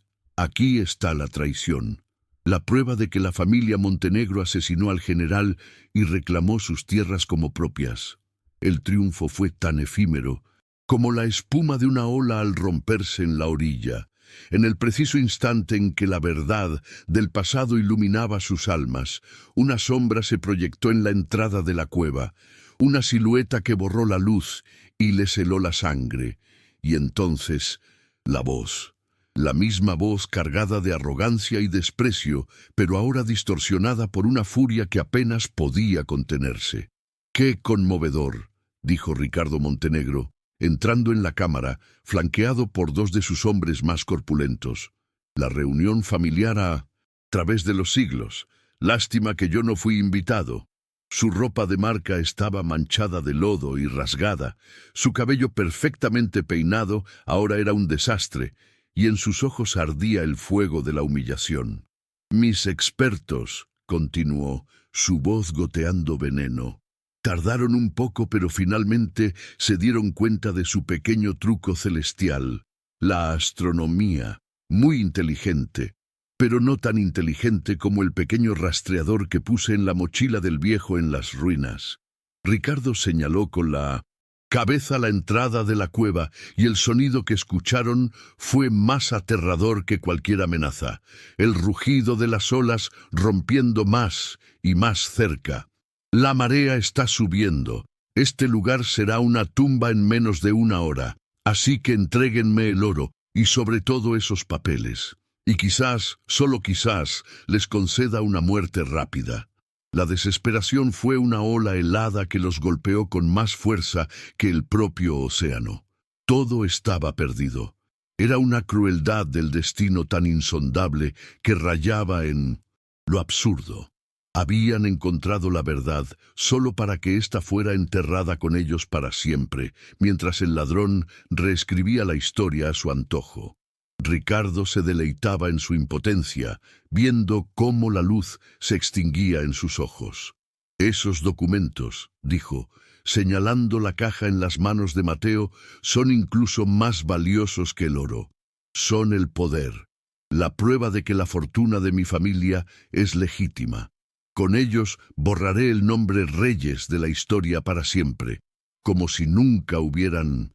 está la traición. La prueba de que la familia Montenegro asesinó al general y reclamó sus tierras como propias. El triunfo fue tan efímero como la espuma de una ola al romperse en la orilla. En el preciso instante en que la verdad del pasado iluminaba sus almas, una sombra se proyectó en la entrada de la cueva, una silueta que borró la luz y les heló la sangre. Y entonces, la voz, la misma voz cargada de arrogancia y desprecio, pero ahora distorsionada por una furia que apenas podía contenerse. «¡Qué conmovedor!», dijo Ricardo Montenegro, entrando en la cámara, flanqueado por dos de sus hombres más corpulentos. «La reunión familiar a través de los siglos. Lástima que yo no fui invitado». Su ropa de marca estaba manchada de lodo y rasgada. Su cabello perfectamente peinado ahora era un desastre, y en sus ojos ardía el fuego de la humillación. «Mis expertos», continuó, su voz goteando veneno, «tardaron un poco, pero finalmente se dieron cuenta de su pequeño truco celestial, la astronomía, muy inteligente, pero no tan inteligente como el pequeño rastreador que puse en la mochila del viejo en las ruinas». Ricardo señaló con la cabeza la entrada de la cueva, y el sonido que escucharon fue más aterrador que cualquier amenaza, el rugido de las olas rompiendo más y más cerca. «La marea está subiendo. Este lugar será una tumba en menos de una hora. Así que entréguenme el oro y sobre todo esos papeles. Y quizás, solo quizás, les conceda una muerte rápida». La desesperación fue una ola helada que los golpeó con más fuerza que el propio océano. Todo estaba perdido. Era una crueldad del destino tan insondable que rayaba en lo absurdo. Habían encontrado la verdad solo para que ésta fuera enterrada con ellos para siempre, mientras el ladrón reescribía la historia a su antojo. Ricardo se deleitaba en su impotencia, viendo cómo la luz se extinguía en sus ojos. «Esos documentos», dijo, señalando la caja en las manos de Mateo, «son incluso más valiosos que el oro. Son el poder, la prueba de que la fortuna de mi familia es legítima. Con ellos borraré el nombre Reyes de la historia para siempre, como si nunca hubieran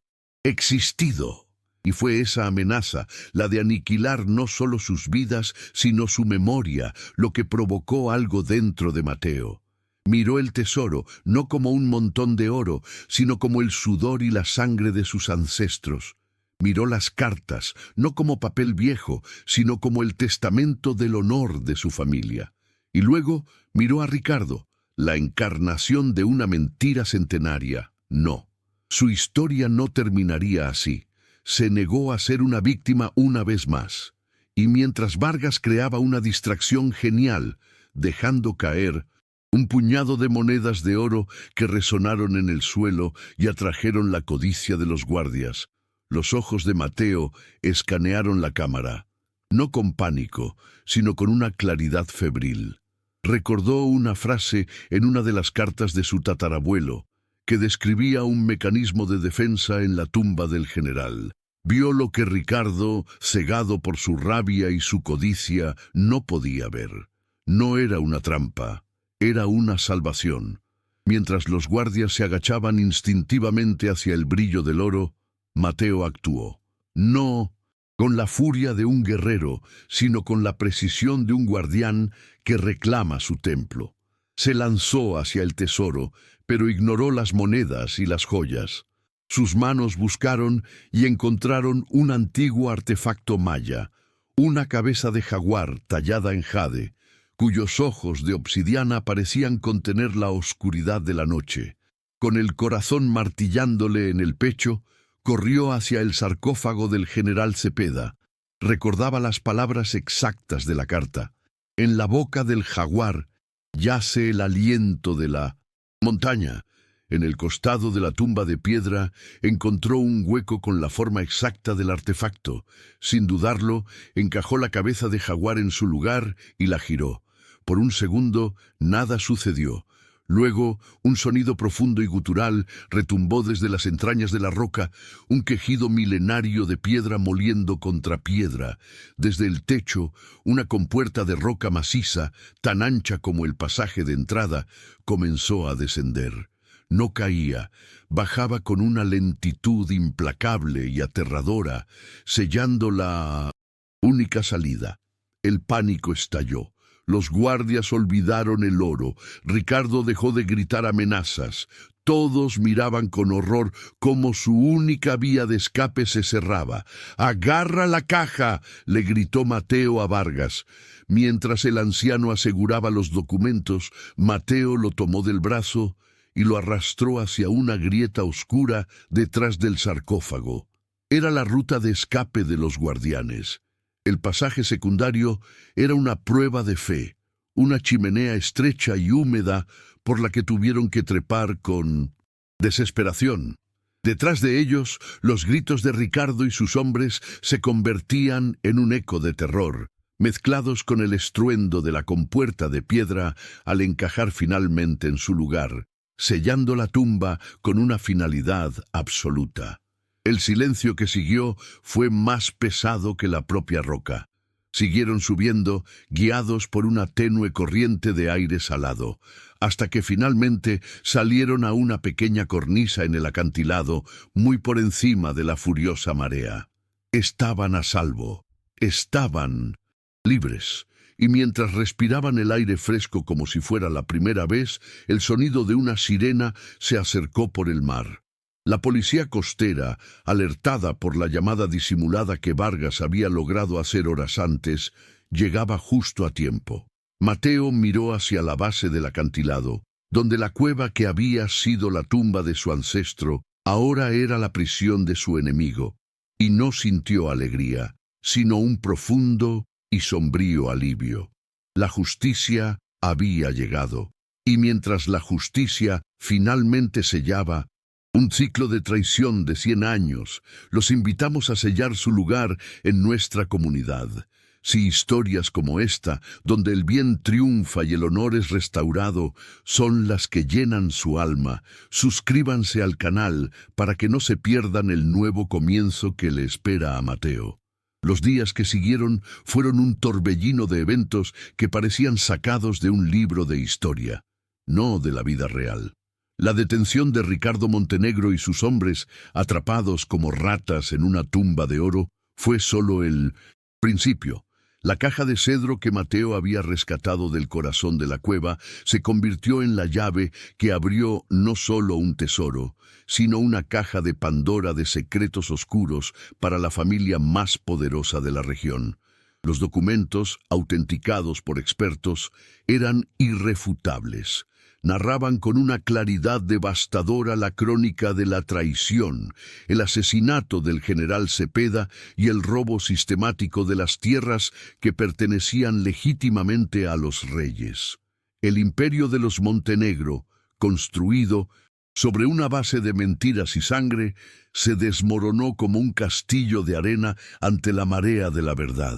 existido. Y fue esa amenaza, la de aniquilar no solo sus vidas, sino su memoria, lo que provocó algo dentro de Mateo. Miró el tesoro, no como un montón de oro, sino como el sudor y la sangre de sus ancestros. Miró las cartas, no como papel viejo, sino como el testamento del honor de su familia. Y luego miró a Ricardo, la encarnación de una mentira centenaria. No, su historia no terminaría así. Se negó a ser una víctima una vez más. Y mientras Vargas creaba una distracción genial, dejando caer un puñado de monedas de oro que resonaron en el suelo y atrajeron la codicia de los guardias, los ojos de Mateo escanearon la cámara, no con pánico, sino con una claridad febril. Recordó una frase en una de las cartas de su tatarabuelo, que describía un mecanismo de defensa en la tumba del general. Vio lo que Ricardo, cegado por su rabia y su codicia, no podía ver. No era una trampa, era una salvación. Mientras los guardias se agachaban instintivamente hacia el brillo del oro, Mateo actuó. No con la furia de un guerrero, sino con la precisión de un guardián que reclama su templo. Se lanzó hacia el tesoro, pero ignoró las monedas y las joyas. Sus manos buscaron y encontraron un antiguo artefacto maya, una cabeza de jaguar tallada en jade, cuyos ojos de obsidiana parecían contener la oscuridad de la noche. Con el corazón martillándole en el pecho, corrió hacia el sarcófago del general Cepeda. Recordaba las palabras exactas de la carta. En la boca del jaguar yace el aliento de la montaña. En el costado de la tumba de piedra encontró un hueco con la forma exacta del artefacto. Sin dudarlo, encajó la cabeza de jaguar en su lugar y la giró. Por un segundo, nada sucedió. Luego, un sonido profundo y gutural retumbó desde las entrañas de la roca, un quejido milenario de piedra moliendo contra piedra. Desde el techo, una compuerta de roca maciza, tan ancha como el pasaje de entrada, comenzó a descender. No caía, bajaba con una lentitud implacable y aterradora, sellando la única salida. El pánico estalló. Los guardias olvidaron el oro. Ricardo dejó de gritar amenazas. Todos miraban con horror cómo su única vía de escape se cerraba. «¡Agarra la caja!», le gritó Mateo a Vargas. Mientras el anciano aseguraba los documentos, Mateo lo tomó del brazo y lo arrastró hacia una grieta oscura detrás del sarcófago. Era la ruta de escape de los guardianes. El pasaje secundario era una prueba de fe, una chimenea estrecha y húmeda por la que tuvieron que trepar con desesperación. Detrás de ellos, los gritos de Ricardo y sus hombres se convertían en un eco de terror, mezclados con el estruendo de la compuerta de piedra al encajar finalmente en su lugar, sellando la tumba con una finalidad absoluta. El silencio que siguió fue más pesado que la propia roca. Siguieron subiendo, guiados por una tenue corriente de aire salado, hasta que finalmente salieron a una pequeña cornisa en el acantilado, muy por encima de la furiosa marea. Estaban a salvo, estaban libres, y mientras respiraban el aire fresco como si fuera la primera vez, el sonido de una sirena se acercó por el mar. La policía costera, alertada por la llamada disimulada que Vargas había logrado hacer horas antes, llegaba justo a tiempo. Mateo miró hacia la base del acantilado, donde la cueva que había sido la tumba de su ancestro ahora era la prisión de su enemigo, y no sintió alegría, sino un profundo y sombrío alivio. La justicia había llegado, y mientras la justicia finalmente sellaba un ciclo de traición de 100 años, los invitamos a sellar su lugar en nuestra comunidad. Si historias como esta, donde el bien triunfa y el honor es restaurado, son las que llenan su alma, suscríbanse al canal para que no se pierdan el nuevo comienzo que le espera a Mateo. Los días que siguieron fueron un torbellino de eventos que parecían sacados de un libro de historia, no de la vida real. La detención de Ricardo Montenegro y sus hombres, atrapados como ratas en una tumba de oro, fue solo el principio. La caja de cedro que Mateo había rescatado del corazón de la cueva se convirtió en la llave que abrió no solo un tesoro, sino una caja de Pandora de secretos oscuros para la familia más poderosa de la región. Los documentos, autenticados por expertos, eran irrefutables. Narraban con una claridad devastadora la crónica de la traición, el asesinato del general Cepeda y el robo sistemático de las tierras que pertenecían legítimamente a los reyes. El imperio de los Montenegro, construido sobre una base de mentiras y sangre, se desmoronó como un castillo de arena ante la marea de la verdad.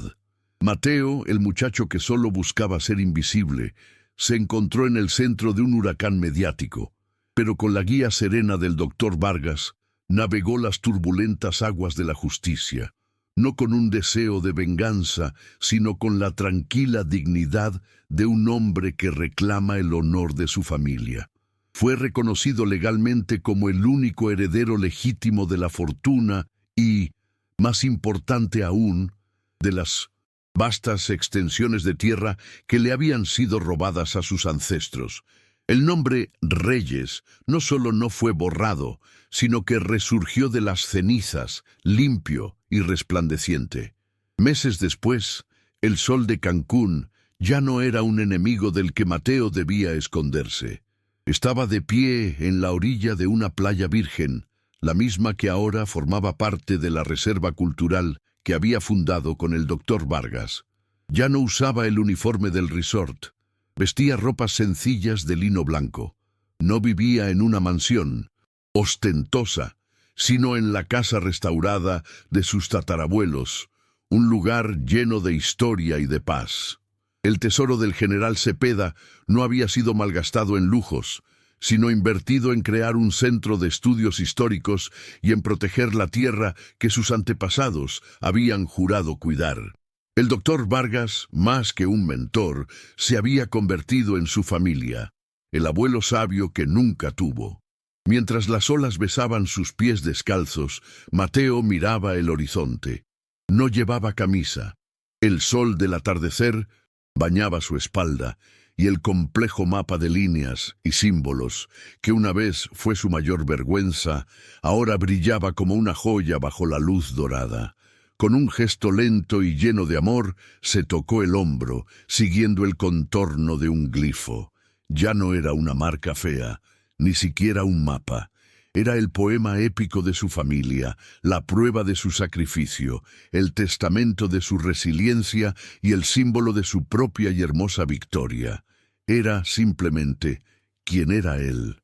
Mateo, el muchacho que solo buscaba ser invisible, se encontró en el centro de un huracán mediático, pero con la guía serena del doctor Vargas, navegó las turbulentas aguas de la justicia, no con un deseo de venganza, sino con la tranquila dignidad de un hombre que reclama el honor de su familia. Fue reconocido legalmente como el único heredero legítimo de la fortuna y, más importante aún, de las vastas extensiones de tierra que le habían sido robadas a sus ancestros. El nombre Reyes no solo no fue borrado, sino que resurgió de las cenizas, limpio y resplandeciente. Meses después, el sol de Cancún ya no era un enemigo del que Mateo debía esconderse. Estaba de pie en la orilla de una playa virgen, la misma que ahora formaba parte de la reserva cultural que había fundado con el doctor Vargas. Ya no usaba el uniforme del resort. Vestía ropas sencillas de lino blanco. No vivía en una mansión ostentosa, sino en la casa restaurada de sus tatarabuelos, un lugar lleno de historia y de paz. El tesoro del general Cepeda no había sido malgastado en lujos, sino invertido en crear un centro de estudios históricos y en proteger la tierra que sus antepasados habían jurado cuidar. El doctor Vargas, más que un mentor, se había convertido en su familia, el abuelo sabio que nunca tuvo. Mientras las olas besaban sus pies descalzos, Mateo miraba el horizonte. No llevaba camisa. El sol del atardecer bañaba su espalda, y el complejo mapa de líneas y símbolos, que una vez fue su mayor vergüenza, ahora brillaba como una joya bajo la luz dorada. Con un gesto lento y lleno de amor, se tocó el hombro, siguiendo el contorno de un glifo. Ya no era una marca fea, ni siquiera un mapa. Era el poema épico de su familia, la prueba de su sacrificio, el testamento de su resiliencia y el símbolo de su propia y hermosa victoria. Era simplemente quien era él.